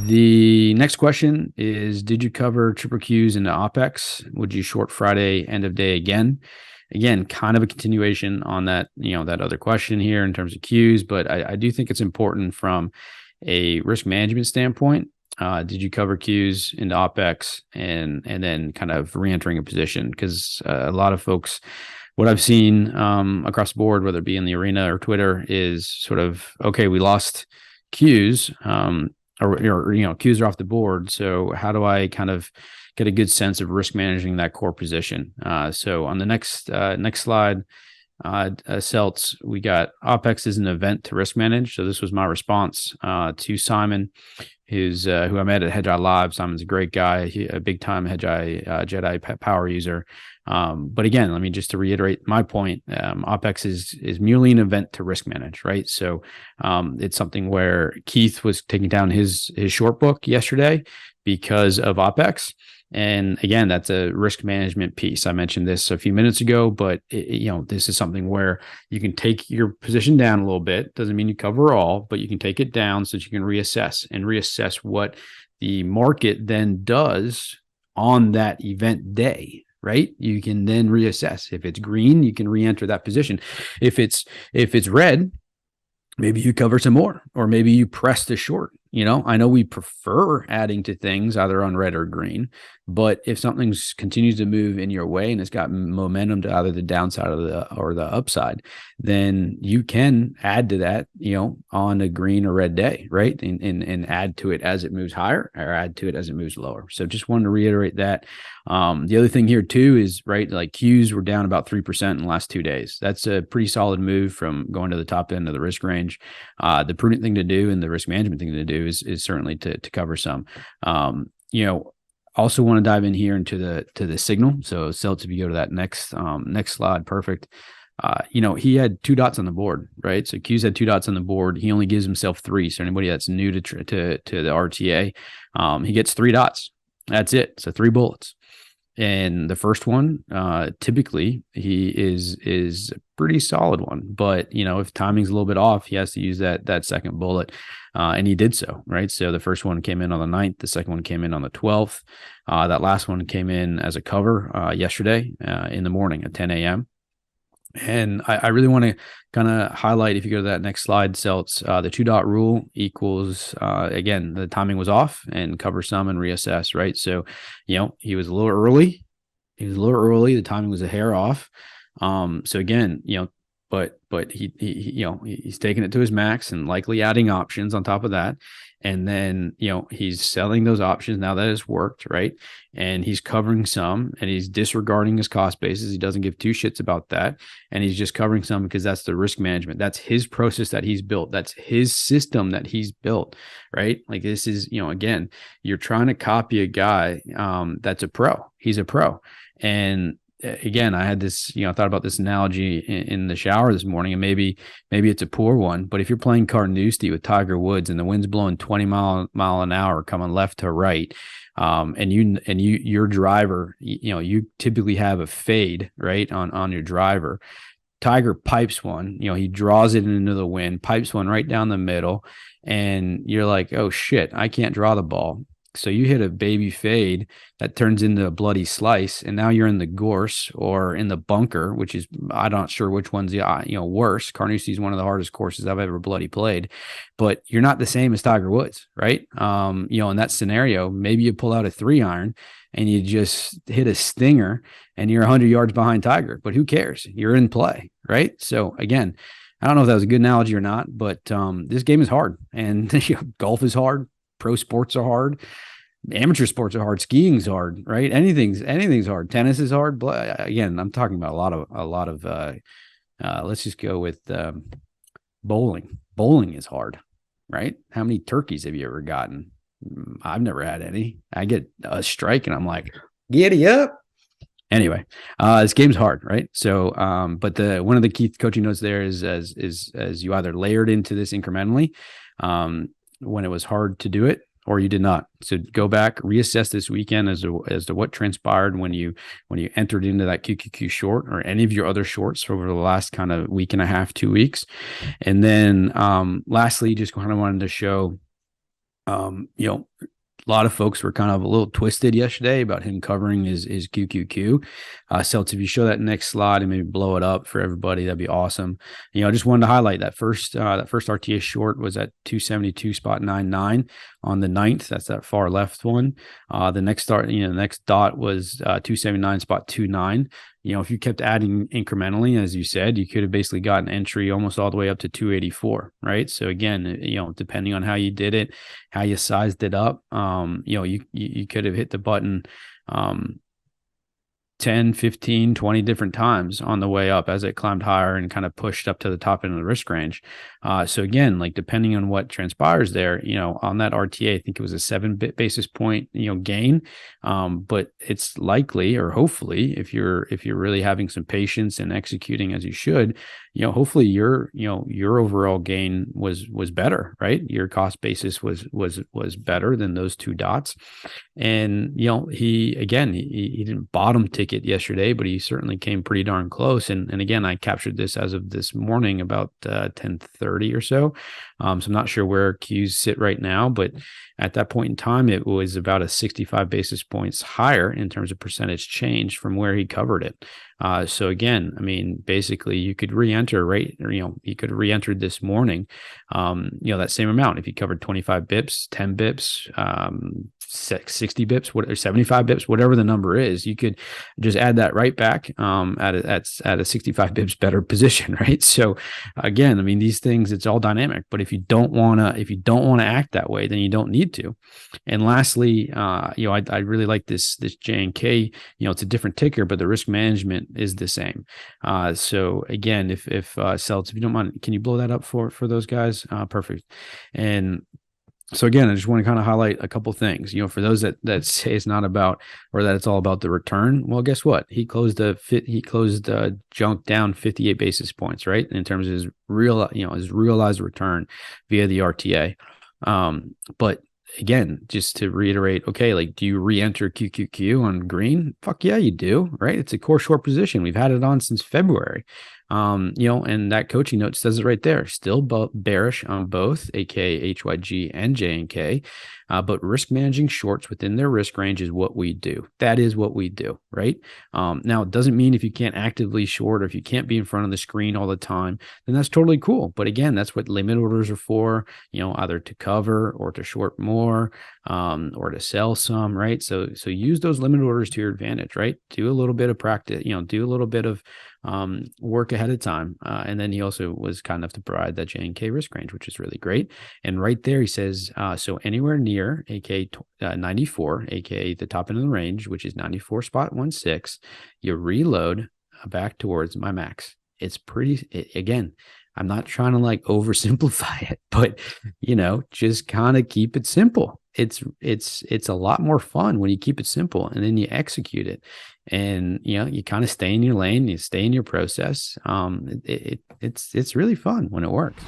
The next question is, did you cover triple Qs into OPEX? Would you short Friday end of day again? Again, kind of a continuation on that, that other question here in terms of Qs, but I do think it's important from a risk management standpoint. Did you cover Qs into OPEX and then kind of re-entering a position? Because a lot of folks, what I've seen across the board, whether it be in the arena or Twitter, is sort of, okay, we lost Qs, or Qs are off the board. So how do I kind of get a good sense of risk managing that core position? So on the next slide, Celts, we got OPEX is an event to risk manage. So this was my response to Simon, who I met at Hedgeye Live. Simon's a great guy, a big time Hedgeye Jedi power user. But again, let me just to reiterate my point, OPEX is merely an event to risk manage, right? So it's something where Keith was taking down his short book yesterday because of OPEX. And again, that's a risk management piece. I mentioned this a few minutes ago, but this is something where you can take your position down a little bit. Doesn't mean you cover all, but you can take it down so that you can reassess what the market then does on that event day. Right? You can then reassess. If it's green, you can re-enter that position. If it's red, maybe you cover some more, or maybe you press the short. I know we prefer adding to things either on red or green, but if something continues to move in your way and it's got momentum to either the downside or the upside, then you can add to that, on a green or red day, right? And add to it as it moves higher or add to it as it moves lower. So just wanted to reiterate that. The other thing here too is, right, like Qs were down about 3% in the last 2 days. That's a pretty solid move from going to the top end of the risk range. The prudent thing to do and the risk management thing to do is certainly to cover some. Also want to dive in here into the signal. So Celts, if you go to that next slide, perfect. He had 2 dots on the board, right? So Q's had 2 dots on the board. He only gives himself 3. So anybody that's new to the RTA, he gets 3 dots. That's it. So 3 bullets. And the first one, typically he is a pretty solid one, but if timing's a little bit off, he has to use that second bullet. And he did so, right? So the first one came in on the 9th. The second one came in on the 12th. That last one came in as a cover, yesterday, in the morning at 10 a.m. And I really want to kind of highlight, if you go to that next slide, Celts, the 2-dot rule equals, again, the timing was off and cover some and reassess, right? So, he was a little early. The timing was a hair off. So again, but he's taking it to his max and likely adding options on top of that. And then, he's selling those options now that it's worked, right? And he's covering some and he's disregarding his cost basis. He doesn't give 2 shits about that. And he's just covering some because that's the risk management. That's his process that he's built. That's his system that he's built, right? Like this is, again, you're trying to copy a guy that's a pro. He's a pro. And again, I had this, thought about this analogy in the shower this morning, and maybe it's a poor one, but if you're playing Carnoustie with Tiger Woods and the wind's blowing 20 mile an hour coming left to right, and your driver, you typically have a fade, right, on your driver. Tiger pipes one, he draws it into the wind, pipes one right down the middle, and you're like, oh shit, I can't draw the ball. So you hit a baby fade that turns into a bloody slice, and now you're in the gorse or in the bunker, which is, I'm not sure which one's worse. Carnoustie is one of the hardest courses I've ever bloody played, but you're not the same as Tiger Woods, right? In that scenario, maybe you pull out a 3-iron and you just hit a stinger and you're 100 yards behind Tiger, but who cares? You're in play, right? So again, I don't know if that was a good analogy or not, but this game is hard, and golf is hard. Pro sports are hard. Amateur sports are hard. Skiing's hard, right? Anything's hard. Tennis is hard. Again, I'm talking about a lot of. Let's just go with bowling. Bowling is hard, right? How many turkeys have you ever gotten? I've never had any. I get a strike and I'm like, giddy up. Anyway, this game's hard, right? So, but one of the key coaching notes there is as you either layered into this incrementally, when it was hard to do it, or you did not. So go back, reassess this weekend as to what transpired when you entered into that QQQ short or any of your other shorts over the last kind of week and a half, 2 weeks. And then lastly, just kind of wanted to show You know, a lot of folks were kind of a little twisted yesterday about him covering his QQQ. So if you show that next slide and maybe blow it up for everybody, that'd be awesome. You know, I just wanted to highlight that first RTA short was at 272.99 on the 9th. That's that far left one. The next next dot was 279.29. You know, if you kept adding incrementally, as you said, you could have basically gotten entry almost all the way up to 284, right? So again, you know, depending on how you did it, how you sized it up, you know, you could have hit the button 10, 15, 20 different times on the way up as it climbed higher and kind of pushed up to the top end of the risk range. So again, like depending on what transpires there, you know, on that RTA, I think it was a 7 basis point, you know, gain. But it's likely, or hopefully, if you're really having some patience and executing as you should, you know, hopefully your overall gain was better, right? Your cost basis was better than those two dots. And, you know, he didn't bottom ticket yesterday, but he certainly came pretty darn close. And again, I captured this as of this morning about 10:30 or so. So I'm not sure where Qs sit right now, but at that point in time, it was about a 65 basis points higher in terms of percentage change from where he covered it. So again, I mean, basically you could re-enter, right? Or, you know, you could have re-entered this morning, you know, that same amount. If you covered 25 bips, 10 bips, 60 bips, or 75 bips, whatever the number is, you could just add that right back at a 65 bips better position, right? So again, I mean, these things, it's all dynamic, but if you don't want to act that way, then you don't need to. And lastly, you know, I really like this JNK, you know, it's a different ticker, but the risk management is the same. So again, if Celts, if you don't mind, can you blow that up for those guys? Perfect. And so again, I just want to kind of highlight a couple things, you know, for those that say it's not about, or that it's all about the return. Well, guess what? He closed junk down 58 basis points, right? In terms of his realized return via the RTA. But again, just to reiterate, okay, like, do you re-enter QQQ on green? Fuck yeah, you do, right? It's a core short position. We've had it on since February. You know, and that coaching note says it right there. Still bearish on both, aka HYG and JNK. But risk managing shorts within their risk range is what we do. That is what we do, right? Now, it doesn't mean if you can't actively short or if you can't be in front of the screen all the time, then that's totally cool. But again, that's what limit orders are for, you know, either to cover or to short more, or to sell some, right? So use those limit orders to your advantage, right? Do a little bit of practice, you know, do a little bit of work ahead of time. And then he also was kind enough to provide that JNK risk range, which is really great. And right there, he says, so anywhere near, aka 94, aka the top end of the range, which is 94.16, you reload back towards my max. It's pretty, again, I'm not trying to like oversimplify it, but, you know, just kind of keep it simple. It's a lot more fun when you keep it simple and then you execute it, and, you know, you kind of stay in your lane, you stay in your process. It's really fun when it works.